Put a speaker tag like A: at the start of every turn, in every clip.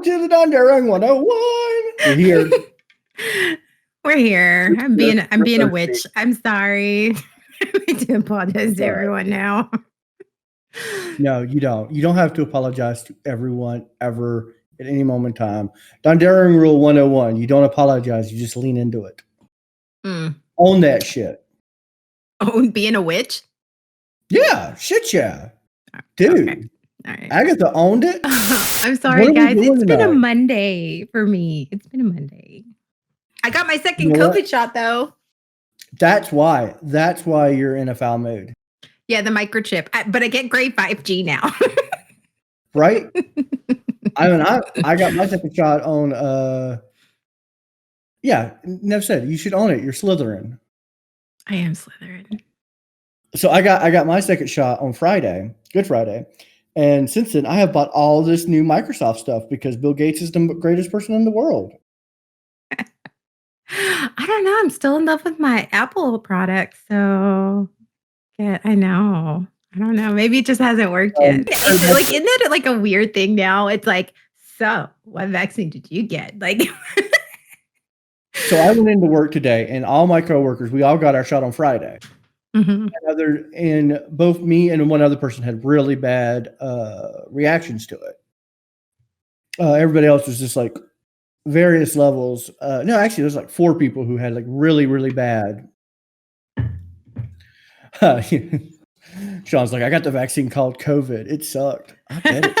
A: to the Donderoing 101. We're here.
B: We're here. I'm being a witch. I'm sorry. I do apologize to everyone now.
A: No, you don't. You don't have to apologize to everyone ever at any moment in time. Donderoing Rule 101. You don't apologize. You just lean into it. Own that shit.
B: Own being a witch?
A: Yeah. Shit, yeah. Dude.
B: Okay. All right.
A: Agatha owned it.
B: I'm sorry, guys. It's been a Monday for me. It's been a Monday. I got my second COVID shot, though.
A: That's why. That's why you're in a foul mood.
B: Yeah, the microchip. But I get great 5G now.
A: Right? I mean, I got my second shot on, yeah, never said. You should own it. You're Slytherin.
B: I am Slytherin.
A: So I got my second shot on Friday, Good Friday. And since then, I have bought all this new Microsoft stuff because Bill Gates is the greatest person in the world.
B: I don't know. I'm still in love with my Apple products. So, yeah, I know. I don't know. Maybe it just hasn't worked yet. Isn't that like a weird thing now? It's like, so what vaccine did you get? Like,
A: so I went into work today and all my coworkers, we all got our shot on Friday. Mm-hmm. And both me and one other person had really bad reactions to it. Everybody else was just like various levels. No, actually, there's like 4 people who had like really, really bad. Sean's like, I got the vaccine called COVID. It sucked. I bet it.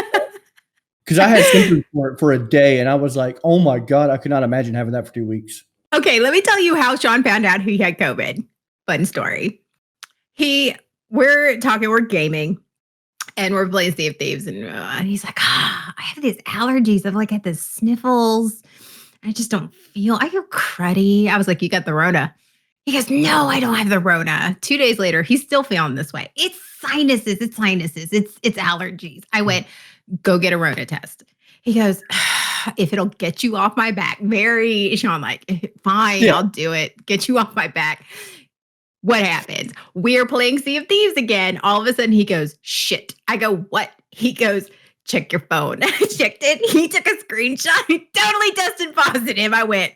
A: Because I had symptoms for a day, and I was like, oh my God, I could not imagine having that for 2 weeks.
B: Okay, let me tell you how Sean found out he had COVID. Fun story. We're gaming, and we're playing Sea of Thieves, and he's like, I have these allergies. I've like had the sniffles. I just don't feel. I feel cruddy. I was like, you got the Rona. He goes, no, I don't have the Rona. 2 days later, he's still feeling this way. It's sinuses. It's allergies. I went, go get a Rona test. He goes, if it'll get you off my back. Very Sean, like, fine, yeah. I'll do it. Get you off my back. What happens? We're playing Sea of Thieves again. All of a sudden, he goes, shit. I go, what? He goes, check your phone. I checked it. He took a screenshot. He totally tested positive. I went,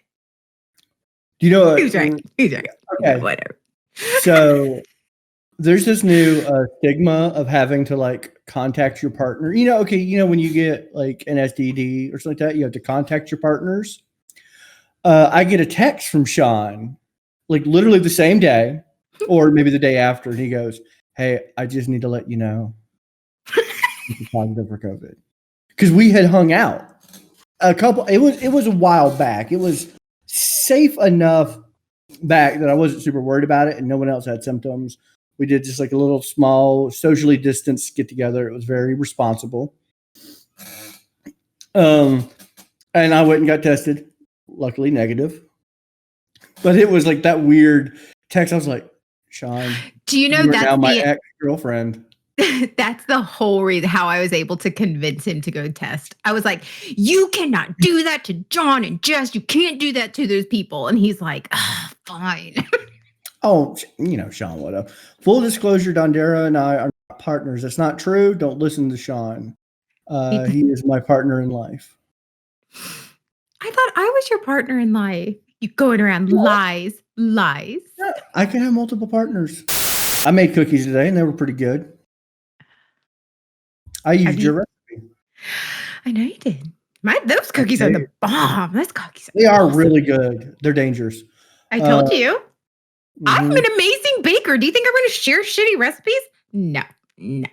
A: you know what?
B: He's right.
A: Okay.
B: Yeah, whatever.
A: So there's this new stigma of having to like contact your partner. When you get like an STD or something like that, you have to contact your partners. I get a text from Sean, like literally the same day. Or maybe the day after, and he goes, hey, I just need to let you know it's positive for COVID. Because we had hung out it was a while back. It was safe enough back that I wasn't super worried about it, and no one else had symptoms. We did just like a little small socially distanced get together. It was very responsible. And I went and got tested, luckily negative. But it was like that weird text. I was like, Sean,
B: do you know that's
A: now my ex-girlfriend?
B: That's the whole reason how I was able to convince him to go test. I was like, you cannot do that to John and Jess. You can't do that to those people. And he's like, fine.
A: Oh, Sean, whatever. Full disclosure, Dondero and I are not partners. That's not true. Don't listen to Sean. He is my partner in life.
B: I thought I was your partner in life. You going around lies.
A: Yeah, I can have multiple partners. I made cookies today, and they were pretty good. I used your recipe.
B: I know you did. Those cookies are the bomb. Those cookies
A: are awesome. Really good. They're dangerous.
B: I told you. Mm-hmm. I'm an amazing baker. Do you think I'm going to share shitty recipes? No.
A: No.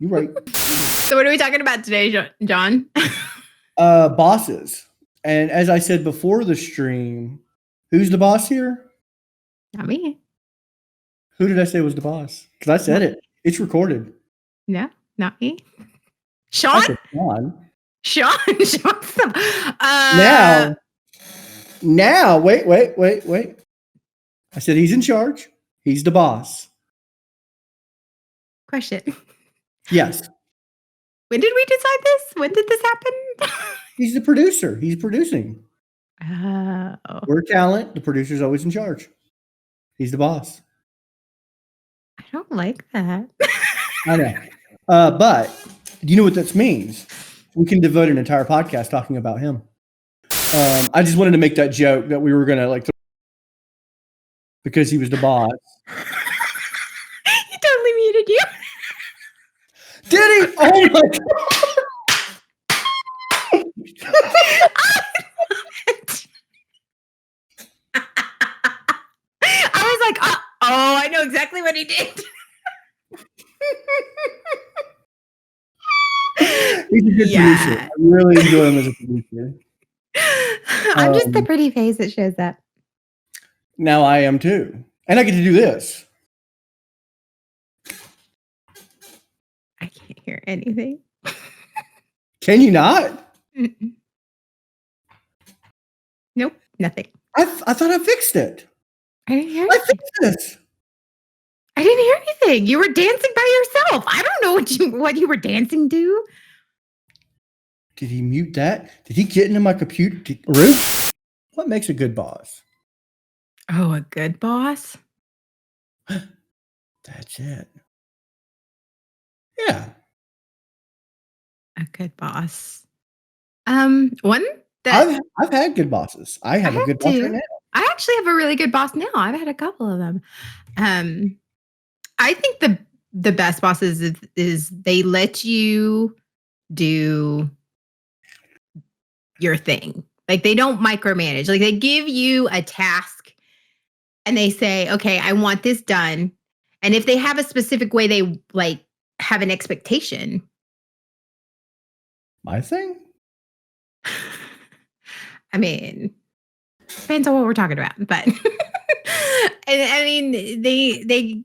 A: You're right.
B: So what are we talking about today, John?
A: Bosses. And as I said before the stream, who's the boss here?
B: Not me.
A: Who did I say was the boss? Because I said it. It's recorded.
B: No, not me. Sean? Sean.
A: Now, wait. I said he's in charge. He's the boss.
B: Question.
A: Yes.
B: When did we decide this? When did this happen?
A: He's the producer. He's producing.
B: Oh.
A: We're talent. The producer's always in charge. He's the boss.
B: I don't like that.
A: I know. But do you know what that means? We can devote an entire podcast talking about him. I just wanted to make that joke that we were gonna like because he was the boss.
B: He totally muted you.
A: Did he? Oh my god!
B: I was like, oh, I know exactly what he did.
A: He's a good producer. I really enjoy him as a producer.
B: I'm just the pretty face that shows up.
A: Now I am too. And I get to do this.
B: I can't hear anything.
A: Can you not?
B: Mm-mm. Nope, nothing.
A: I thought I fixed it.
B: I didn't hear
A: I
B: anything.
A: fixed this.
B: I didn't hear anything. You were dancing by yourself. I don't know what you were dancing to.
A: Did he mute that? Did he get into my computer room? What makes a good boss?
B: Oh, a good boss?
A: That's it. Yeah.
B: A good boss. One that
A: I've had good bosses. I have a good boss right now.
B: I actually have a really good boss now. I've had a couple of them. I think the best bosses is they let you do your thing. Like they don't micromanage. Like they give you a task and they say, okay, I want this done. And if they have a specific way they like have an expectation.
A: My thing?
B: I mean, depends on what we're talking about, but I mean, they they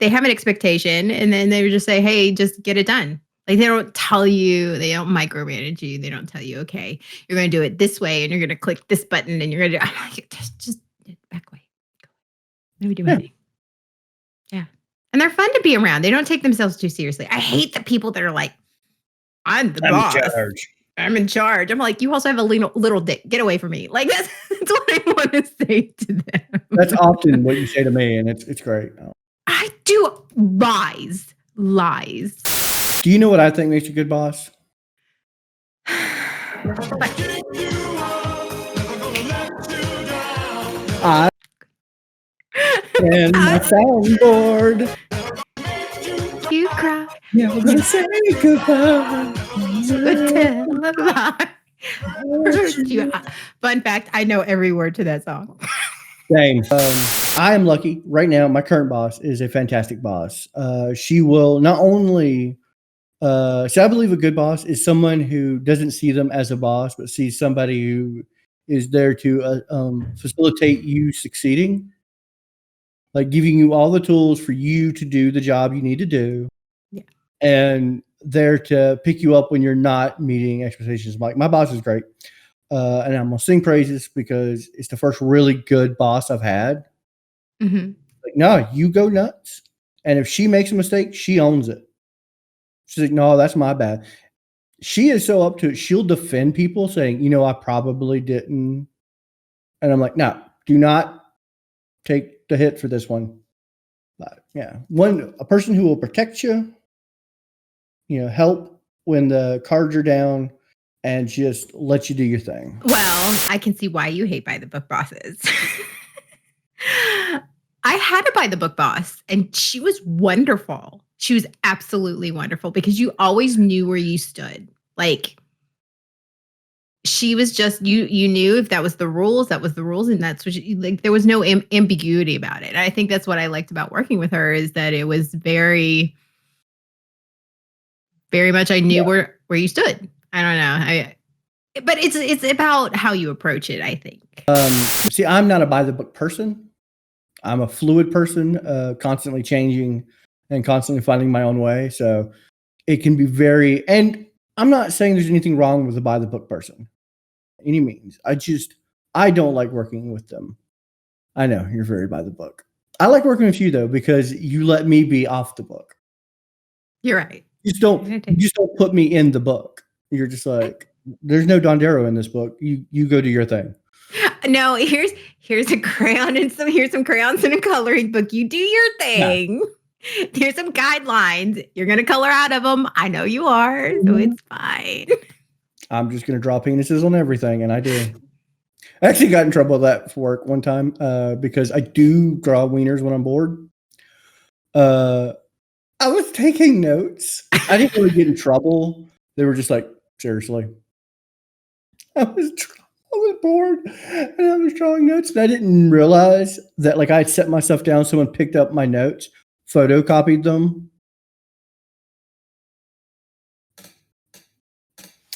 B: have an expectation and then they would just say, hey, just get it done. Like they don't tell you, they don't micromanage you. They don't tell you, okay, you're going to do it this way and you're going to click this button and you're going to do, I'm like, just back away. What are we doing? Yeah. And they're fun to be around. They don't take themselves too seriously. I hate the people that are like, I'm the boss. I'm in charge. I'm like, you also have a little dick. Get away from me. Like that's what I want to say to them.
A: That's often what you say to me, and it's great.
B: I do lies.
A: Do you know what I think makes a good boss? I and my soundboard.
B: You cry.
A: Yeah, we're gonna say goodbye.
B: Fun fact, I know every word to that song.
A: Same. I am lucky right now. My current boss is a fantastic boss. She will not only. So I believe a good boss is someone who doesn't see them as a boss, but sees somebody who is there to facilitate you succeeding, like giving you all the tools for you to do the job you need to do, and there to pick you up when you're not meeting expectations. Like my boss is great, and I'm gonna sing praises because it's the first really good boss I've had.
B: Mm-hmm.
A: Like, no, you go nuts, and if she makes a mistake, she owns it. She's like, no, that's my bad. She is so up to it. She'll defend people saying, I probably didn't. And I'm like, no, do not take the hit for this one. But yeah, a person who will protect you, help when the cards are down and just let you do your thing.
B: Well, I can see why you hate by the book bosses. I had a by the book boss and she was wonderful. She was absolutely wonderful because you always knew where you stood. Like she was just, you knew if that was the rules, and that's what like, there was no ambiguity about it. And I think that's what I liked about working with her is that it was very, very much, I knew where you stood. I don't know. But it's about how you approach it, I think.
A: See, I'm not a by the book person. I'm a fluid person, constantly changing and constantly finding my own way. So it can be and I'm not saying there's anything wrong with a by the book person, any means. I don't like working with them. I know you're very by the book. I like working with you though, because you let me be off the book.
B: You're right.
A: You just don't put me in the book. You're just like, there's no Dondero in this book. You go do your thing.
B: No, here's a crayon and here's some crayons and a coloring book. You do your thing. Here's some guidelines. You're going to color out of them. I know you are, so it's fine.
A: I'm just going to draw penises on everything, and I do. I actually got in trouble with that for work one time because I do draw wieners when I'm bored. I was taking notes. I didn't really get in trouble. They were just like, seriously. I was bored and I was drawing notes, and I didn't realize that like I had set myself down. Someone picked up my notes, photocopied them.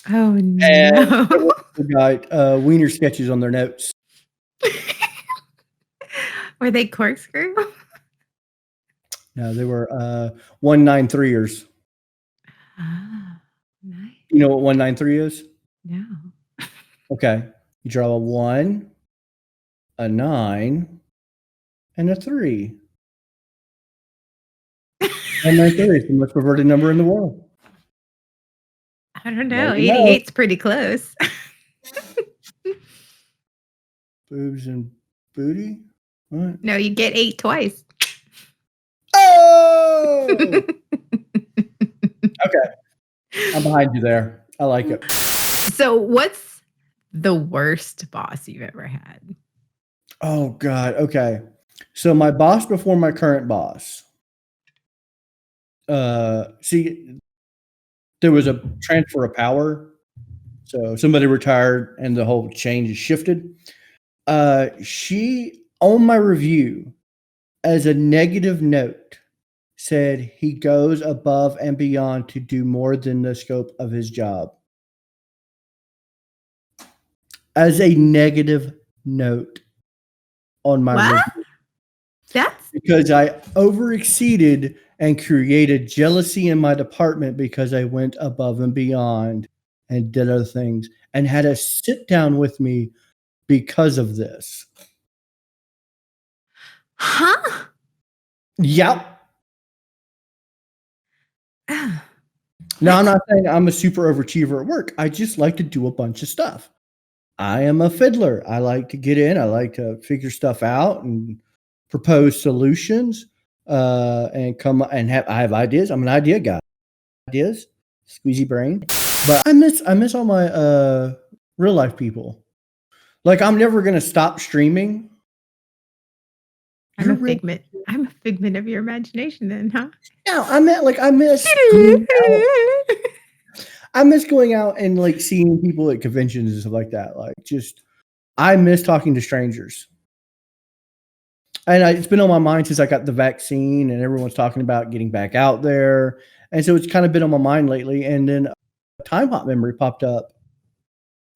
B: Oh,
A: And
B: no.
A: they got wiener sketches on their notes.
B: Were they corkscrew?
A: No, they were 193ers.
B: Ah, nice.
A: You know what 193 is?
B: No.
A: Okay. You draw a 1, a 9, and a 3. 193 is the most perverted number in the world.
B: I don't know.
A: There you go.
B: 88's pretty close.
A: Boobs and booty? What?
B: No, you get 8 twice.
A: Oh! Okay. I'm behind you there. I like it.
B: So, what's the worst boss you've ever had?
A: Oh, God. Okay. So, my boss before my current boss. See, there was a transfer of power. So, somebody retired and the whole change is shifted. She, on my review, as a negative note, said he goes above and beyond to do more than the scope of his job. As a negative note on my
B: What?
A: review.
B: That's
A: Because I overexceeded and created jealousy in my department because I went above and beyond and did other things and had a sit down with me because of this.
B: huh?
A: Yep.
B: Ah,
A: Now, I'm not saying I'm a super overachiever at work. I just like to do a bunch of stuff. I am a fiddler. I like to get in. I like to figure stuff out and propose solutions and come and I have ideas. I'm an idea guy. Ideas, squeezy brain. But I miss all my real life people. Like I'm never gonna stop streaming.
B: I'm a figment. I'm a figment of your imagination, then, huh?
A: No, I miss going out. I miss going out and like seeing people at conventions and stuff like that. Like I miss talking to strangers. And it's been on my mind since I got the vaccine and everyone's talking about getting back out there. And so it's kind of been on my mind lately. And then a time hop memory popped up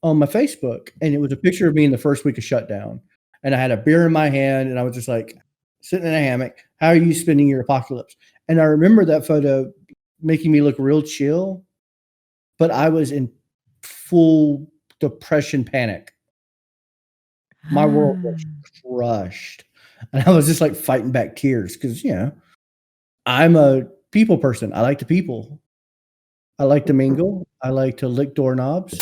A: on my Facebook, and it was a picture of me in the first week of shutdown. And I had a beer in my hand, and I was just like sitting in a hammock. How are you spending your apocalypse? And I remember that photo making me look real chill, but I was in full depression panic. My world was crushed. And I was just like fighting back tears because, I'm a people person. I like to people. I like to mingle. I like to lick doorknobs.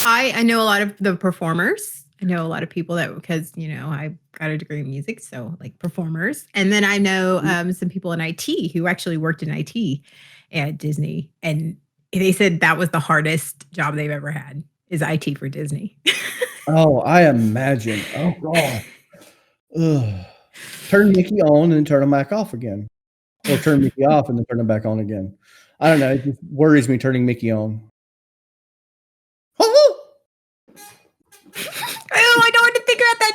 B: I know a lot of the performers. I know a lot of people that because I got a degree in music, so like performers. And then I know some people in IT who actually worked in IT at Disney, and they said that was the hardest job they've ever had is IT for Disney.
A: Oh, I imagine. Oh God. Ugh. Turn Mickey on and turn him back off again, or turn Mickey off and then turn him back on again. I don't know. It just worries me turning Mickey on.
B: Oh, I don't want to think about that.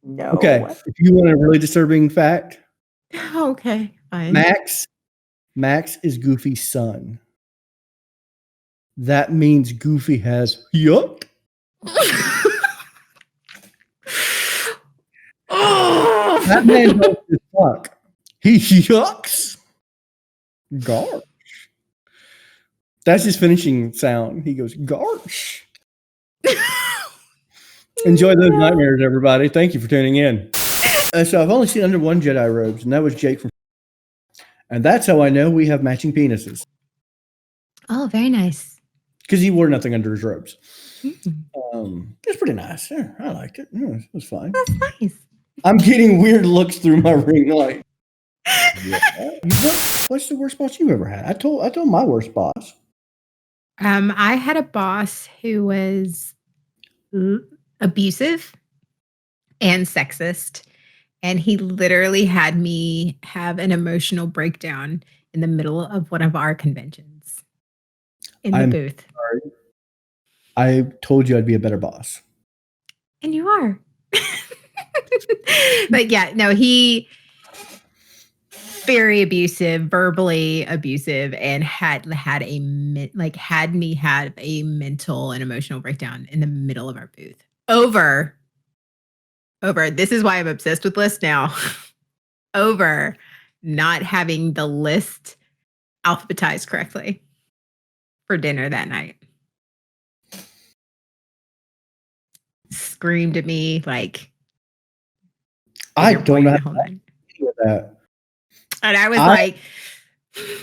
B: No.
A: Okay. If you want a really disturbing fact,
B: Okay, fine.
A: Max is Goofy's son. That means Goofy has yuck. That man does his fuck. He yucks. Gosh. That's his finishing sound. He goes, gosh. Enjoy those nightmares, everybody. Thank you for tuning in. So I've only seen under one Jedi robes, and that was Jake from. And that's how I know we have matching penises.
B: Oh, very nice.
A: Because he wore nothing under his robes.
B: Mm-hmm.
A: It was pretty nice. Yeah, I liked it. Yeah, it was fine.
B: That's nice.
A: I'm getting weird looks through my ring light. Yeah. What's the worst boss you've ever had? I told my worst boss.
B: I had a boss who was abusive and sexist, and he literally had me have an emotional breakdown in the middle of one of our conventions in the booth.
A: Sorry. I told you I'd be a better boss.
B: And you are. But yeah, no, he very abusive, verbally abusive, and had me have a mental and emotional breakdown in the middle of our booth over this is why I'm obsessed with lists now. Over not having the list alphabetized correctly for dinner that night. Screamed at me like,
A: I don't know how
B: to
A: do that.
B: And I was like,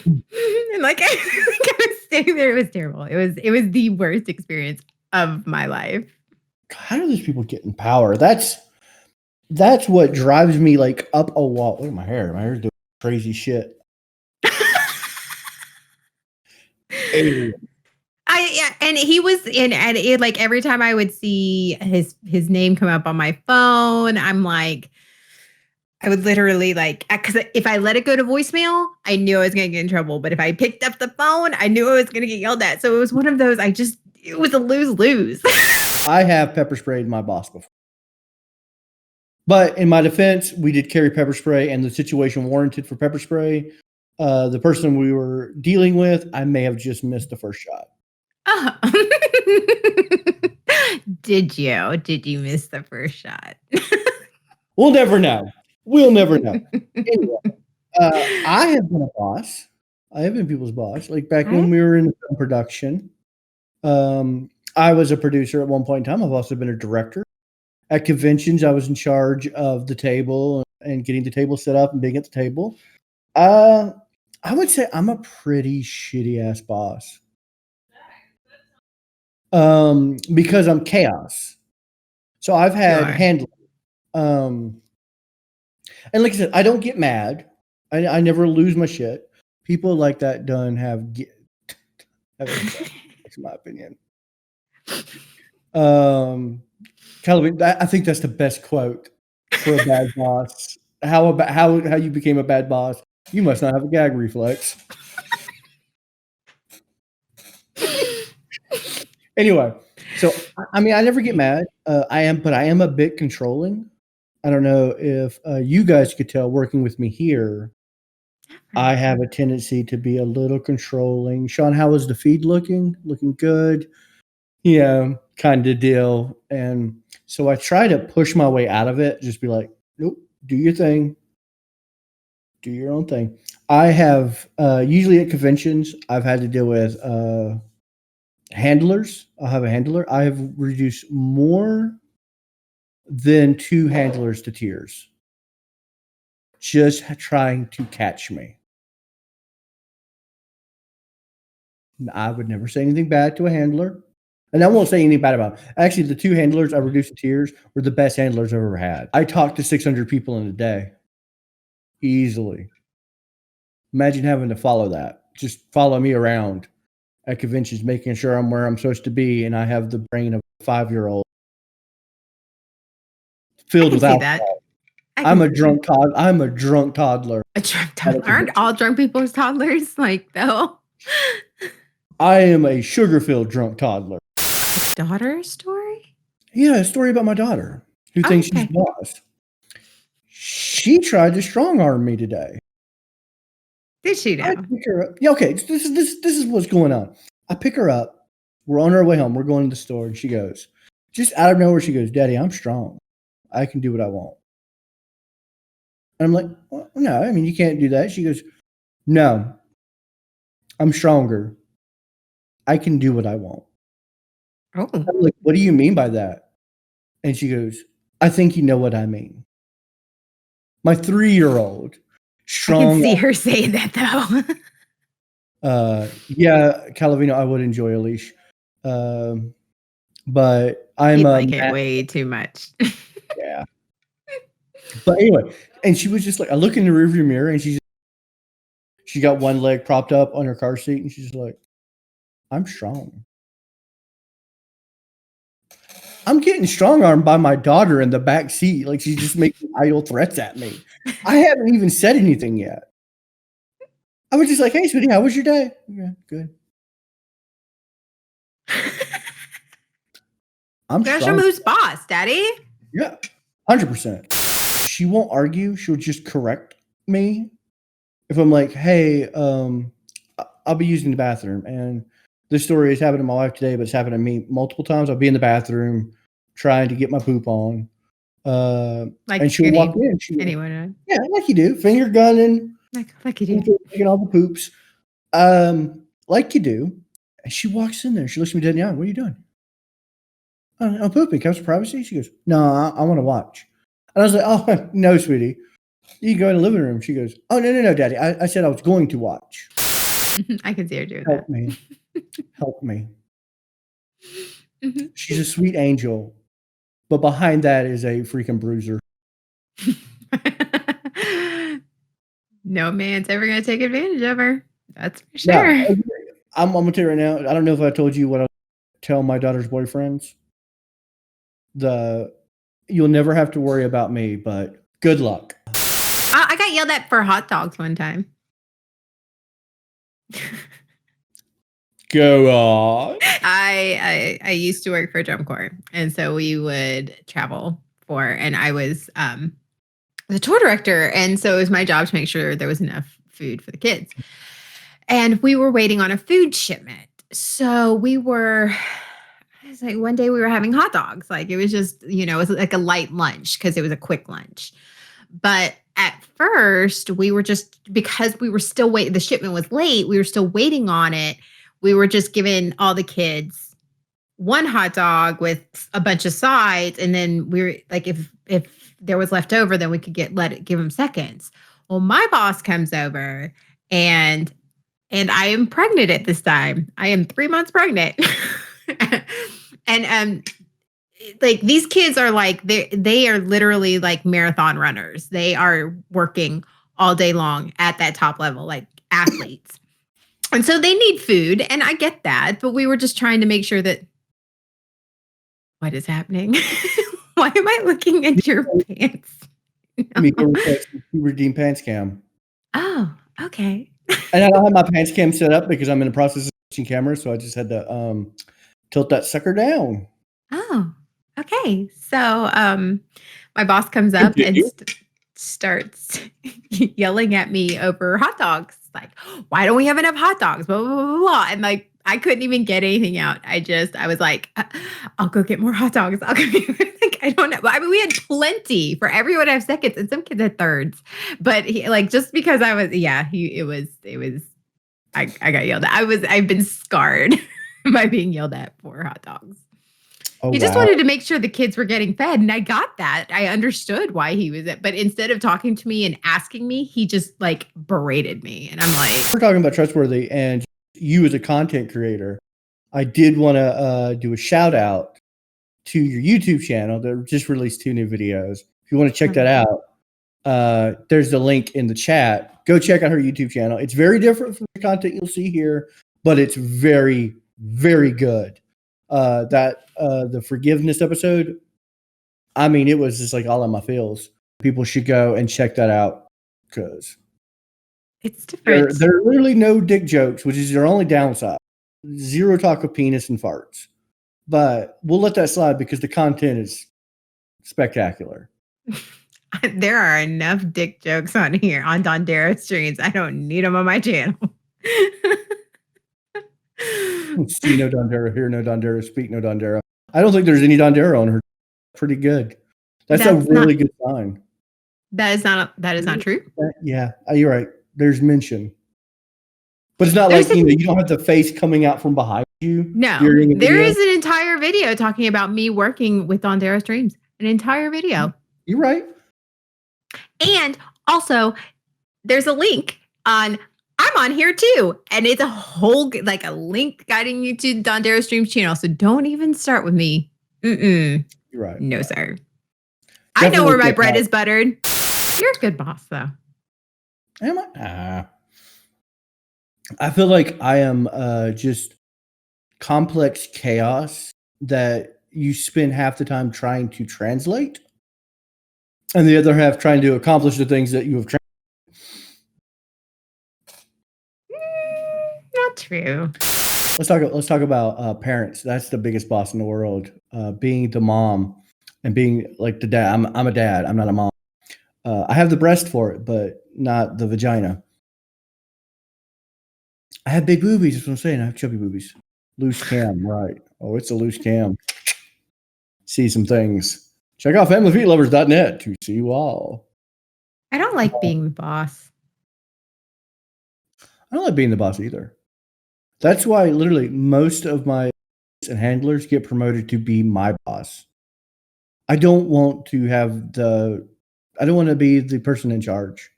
B: and like I was staying there. It was terrible. It was the worst experience of my life.
A: How do these people get in power? That's what drives me like up a wall. Look at my hair. My hair's doing crazy shit. Anyway.
B: And he was in, and it, like every time I would see his name come up on my phone, I'm like, I would literally like, because if I let it go to voicemail, I knew I was going to get in trouble. But if I picked up the phone, I knew I was going to get yelled at. So it was one of those, it was a lose-lose.
A: I have pepper sprayed my boss before. But in my defense, we did carry pepper spray, and the situation warranted for pepper spray. The person we were dealing with, I may have just missed the first shot.
B: Oh. Did you miss the first shot?
A: We'll never know. We'll never know. Anyway, I have been a boss. I have been people's boss. Like back when we were in production, I was a producer at one point in time. I've also been a director. At conventions, I was in charge of the table and getting the table set up and being at the table. I would say I'm a pretty shitty ass boss. Because I'm chaos. So I've had handlers. And like I said, I don't get mad. I never lose my shit. People like that done have that's my opinion. Calvin, I think that's the best quote for a bad boss. How you became a bad boss? You must not have a gag reflex. Anyway, so I mean, I never get mad. I am a bit controlling. I don't know if you guys could tell working with me here. I have a tendency to be a little controlling. Sean, how is the feed looking? Looking good? Yeah, kind of deal. And so I try to push my way out of it. Just be like, nope, do your thing. Do your own thing. I have usually at conventions, I've had to deal with handlers. I'll have a handler. I have reduced more than 2 handlers to tears. Just trying to catch me. I would never say anything bad to a handler. And I won't say anything bad about them. Actually, the 2 handlers I reduced to tears were the best handlers I've ever had. I talked to 600 people in a day. Easily. Imagine having to follow that. Just follow me around at conventions, making sure I'm where I'm supposed to be, and I have the brain of a 5-year-old filled with alcohol. I'm a drunk toddler. A drunk toddler.
B: Aren't all drunk people toddlers? Like, though?
A: I am a sugar-filled drunk toddler.
B: Daughter story?
A: Yeah, a story about my daughter who thinks she's boss. She tried to strong arm me today.
B: Did she now?
A: I pick her up. Yeah, okay. This is what's going on. I pick her up. We're on our way home. We're going to the store, and she goes, just out of nowhere, she goes, "Daddy, I'm strong. I can do what I want." And I'm like, well, no, I mean, you can't do that. She goes, "No, I'm stronger. I can do what I want."
B: Oh.
A: I'm like, what do you mean by that? And she goes, "I think you know what I mean." My 3-year-old, strong.
B: I can see her saying that
A: though. Yeah, Calavino, I would enjoy a leash. But I'm
B: like it way too much.
A: Yeah. But anyway, and she was just like, I look in the rearview mirror and she got one leg propped up on her car seat and she's like, I'm strong. I'm getting strong armed by my daughter in the back seat. Like she's just making idle threats at me. I haven't even said anything yet. I was just like, hey, sweetie, how was your day? Yeah, good. I'm
B: Gotta show
A: strong.
B: him who's boss, Daddy.
A: Yeah, 100%. She won't argue. She'll just correct me if I'm like, hey, I'll be using the bathroom, and this story has happened to my wife today, but it's happened to me multiple times. I'll be in the bathroom trying to get my poop on, and she'll walk in.
B: Anyone?
A: Yeah, like you do, finger gunning,
B: like you do,
A: taking all the poops, like you do. And she walks in there. She looks me dead in the eye. What are you doing? I'm pooping. Comes for privacy. She goes, no, I want to watch. And I was like, oh no, sweetie. You can go in the living room. She goes, oh no, Daddy. I said I was going to watch.
B: I can see her doing
A: Help
B: that.
A: me. Help me. She's a sweet angel, but behind that is a freaking bruiser.
B: No man's ever going to take advantage of her. That's for sure.
A: Yeah, I'm going to tell you right now, I don't know if I told you what I tell my daughter's boyfriends. You'll never have to worry about me, but good luck.
B: I got yelled at for hot dogs one time.
A: Go on.
B: I used to work for Drum Corps, and so we would travel and I was the tour director, and so it was my job to make sure there was enough food for the kids. And we were waiting on a food shipment, so it's like one day we were having hot dogs. Like it was just, it was like a light lunch because it was a quick lunch. But at first we were because we were still waiting, the shipment was late. We were still waiting on it. We were just giving all the kids one hot dog with a bunch of sides. And then we were like, if there was left over, then we could give them seconds. Well, my boss comes over and I am pregnant at this time. I am 3 months pregnant. And like these kids are like, they are literally like marathon runners. They are working all day long at that top level, like athletes. And so they need food. And I get that, but we were just trying to make sure that what is happening? Why am I looking at your pants?
A: No. Redeem pants cam.
B: Oh, okay.
A: And I don't have my pants cam set up because I'm in the process of switching cameras, so I just had to tilt that sucker down.
B: Oh, okay. So my boss comes up and starts yelling at me over hot dogs. Like, why don't we have enough hot dogs? Blah, blah, blah, blah. And like, I couldn't even get anything out. I was like, I'll go get more hot dogs. I'll go like, I don't know. I mean, we had plenty for everyone to have seconds and some kids had thirds. But just because I was, I got yelled at. I've been scarred by being yelled at for hot dogs.
A: Oh,
B: he just wanted to make sure the kids were getting fed. And I got that. I understood why he was it. But instead of talking to me and asking me, he just like berated me. And I'm like,
A: we're talking about trustworthy and you as a content creator. I did want to do a shout out to your YouTube channel that just released 2 new videos. If you want to check that out, there's the link in the chat. Go check out her YouTube channel. It's very different from the content you'll see here, but it's very, very good. The forgiveness episode, I mean, it was just like all in my feels. People should go and check that out because
B: it's different.
A: There are literally no dick jokes, which is your only downside. 0 talk of penis and farts. But we'll let that slide because the content is spectacular.
B: There are enough dick jokes on here on Dondero streams. I don't need them on my channel.
A: See no Dondero, hear no Dondero, speak no Dondero. I don't think there's any Dondero on her. Pretty good. That's a really good sign.
B: That is not true.
A: Yeah, you're right. There's mention. But it's not like, you don't have the face coming out from behind you.
B: No, there is an entire video talking about me working with Dondero streams. An entire video.
A: You're right.
B: And also, there's a link on, I'm on here too. And it's a whole, like a link guiding you to Dondero streams channel. So don't even start with me.
A: You're right.
B: No, sir. Definitely I know where my bread is buttered. You're a good boss, though.
A: Am I? I feel like I am just complex chaos that you spend half the time trying to translate, and the other half trying to accomplish the things that you have trained.
B: Not true.
A: Let's talk about parents. That's the biggest boss in the world. Being the mom and being like the dad. I'm a dad. I'm not a mom. I have the breast for it, but not the vagina. I have big boobies. That's what I'm saying. I have chubby boobies. Loose cam, right? Oh, it's a loose cam. See some things. Check out familyfeetlovers.net to see all.
B: I don't like being the boss.
A: I don't like being the boss either. That's why literally most of my and handlers get promoted to be my boss. I don't want to be the person in charge.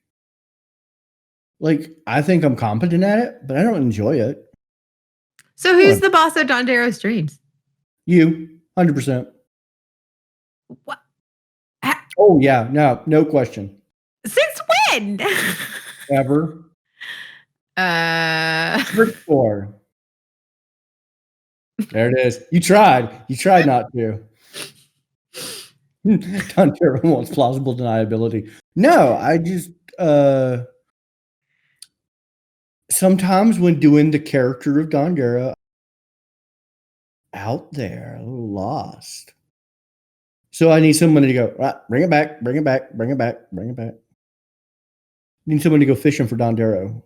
A: Like, I think I'm competent at it, but I don't enjoy it.
B: So who's the boss of Dondero Streams?
A: You, 100%.
B: What?
A: Oh yeah, no question.
B: Since when?
A: Ever. Score. There it is. You tried. You tried not to. Dondero wants plausible deniability. No, I just sometimes when doing the character of Dondero, out there, a little lost. So I need someone to go, right, bring it back, bring it back, bring it back, bring it back. Need someone to go fishing for Dondero.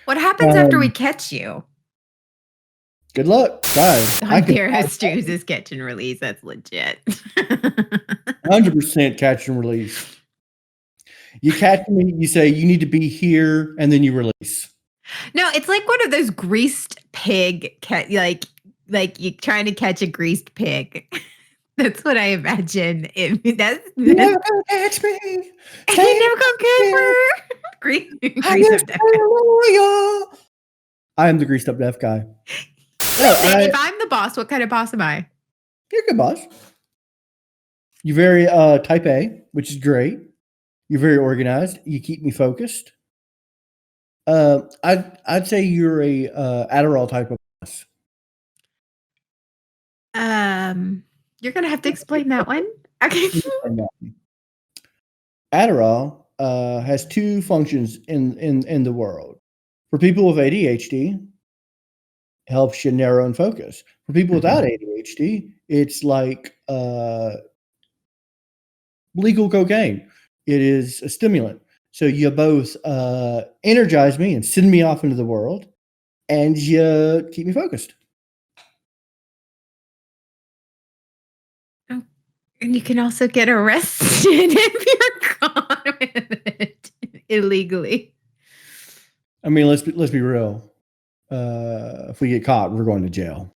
B: What happens after we catch you?
A: Good luck. Try.
B: Dondero Streams is catch and release. That's legit.
A: 100% catch and release. You catch me, you say you need to be here, and then you release.
B: No, it's like one of those greased pig, like you trying to catch a greased pig. That's what I imagine. That's
A: never gonna catch me.
B: You never gonna catch me.
A: I am the greased up deaf guy.
B: Listen, if I'm the boss, what kind of boss am I?
A: You're a good boss. You're very type A, which is great. You're very organized. You keep me focused. I'd say you're a Adderall type of boss.
B: You're gonna have to explain that one. Okay.
A: Adderall has two functions in the world. For people with ADHD, helps you narrow and focus. For people without ADHD, it's like legal cocaine. It is a stimulant. So you both energize me and send me off into the world, and you keep me focused.
B: Oh, and you can also get arrested if you're caught with it illegally.
A: I mean, let's be real. If we get caught, we're going to jail.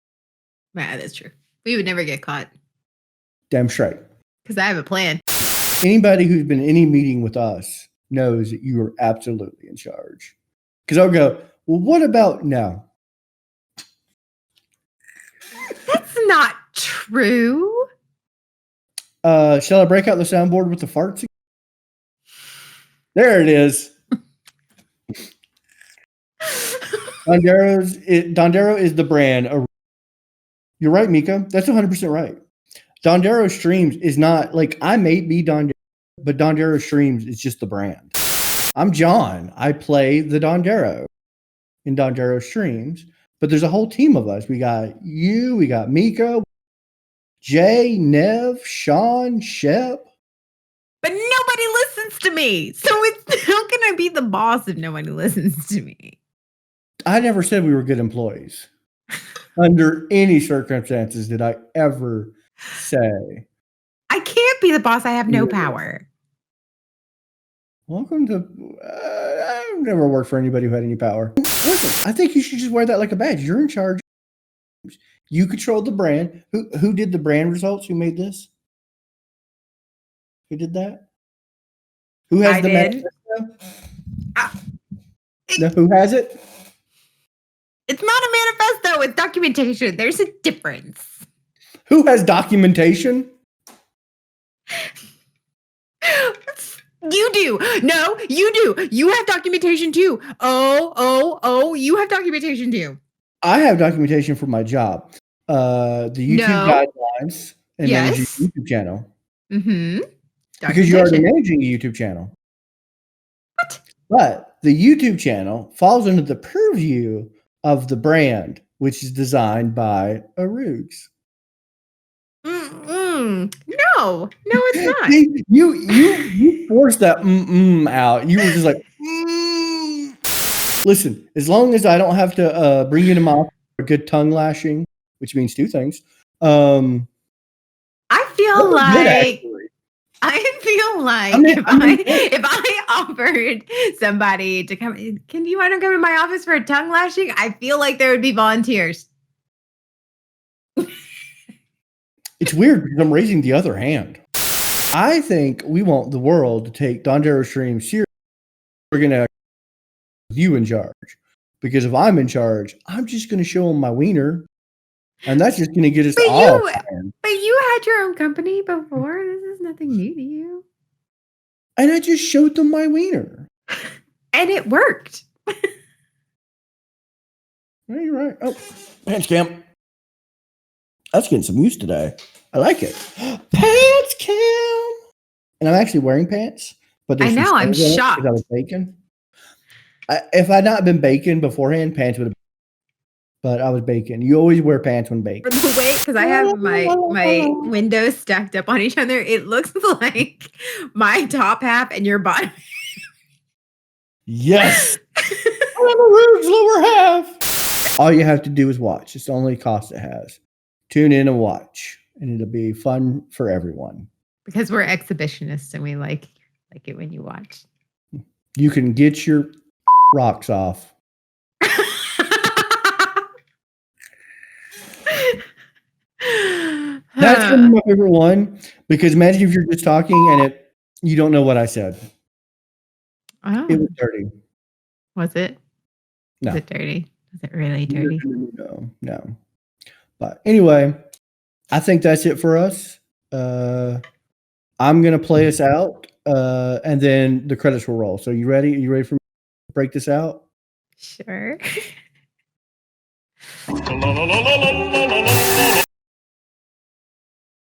B: Yeah, that's true. We would never get caught.
A: Damn straight.
B: Because I have a plan.
A: Anybody who's been in any meeting with us knows that you are absolutely in charge. Because I'll go, well, what about now?
B: That's not true.
A: Shall I break out the soundboard with the farts? There it is. Dondero is the brand. You're right, Mika. That's 100% right. Dondero Streams is not like I may be Dondero, but Dondero Streams is just the brand. I'm John. I play the Dondero in Dondero Streams, but there's a whole team of us. We got you, we got Mika, Jay, Nev, Sean, Shep.
B: But nobody listens to me. So how can I be the boss if nobody listens to me?
A: I never said we were good employees. Under any circumstances did I ever say.
B: I can't be the boss. I have no power.
A: Welcome to... I've never worked for anybody who had any power. Listen, I think you should just wear that like a badge. You're in charge. You control the brand. Who did the brand results? Who made this? Who did that? Who has the manifesto? No, who has it?
B: It's not a manifesto. It's documentation. There's a difference.
A: Who has documentation?
B: You do. No, you do. You have documentation too. Oh, you have documentation too.
A: I have documentation for my job. The YouTube guidelines and managing a YouTube channel.
B: Mm-hmm.
A: Because you're already managing a YouTube channel.
B: What?
A: But the YouTube channel falls under the purview of the brand, which is designed by Arugs.
B: No, it's not.
A: You forced that out. You were just like, Listen, as long as I don't have to bring you to my office for a good tongue lashing, which means two things.
B: I feel like if I offered somebody to come, do you want to come to my office for a tongue lashing? I feel like there would be volunteers.
A: It's weird because I'm raising the other hand. I think we want the world to take Dondero Stream serious. We're going to have you in charge. Because if I'm in charge, I'm just going to show them my wiener. And that's just going to get us all.
B: But you had your own company before. This is nothing new to you.
A: And I just showed them my wiener.
B: And it worked.
A: You're right. Oh, pants cam. That's getting some use today. I like it. Pants cam. And I'm actually wearing pants. But
B: I know. I'm shocked.
A: Because I was baking. If I'd not been baking beforehand, pants would have. But I was baking. You always wear pants when baking.
B: The way, because I have my windows stacked up on each other, it looks like my top half and your bottom.
A: Yes. I'm a Rube's lower half. All you have to do is watch. It's the only cost it has. Tune in and watch, and it'll be fun for everyone.
B: Because we're exhibitionists and we like it when you watch.
A: You can get your rocks off. That's gonna be my favorite one, because imagine if you're just talking and you don't know what I said.
B: Oh.
A: It was dirty.
B: Was it?
A: No.
B: Was it dirty? Was it really dirty?
A: No. But anyway, I think that's it for us. I'm gonna play us out, and then the credits will roll. So you ready? Are you ready for me to break this out?
B: Sure.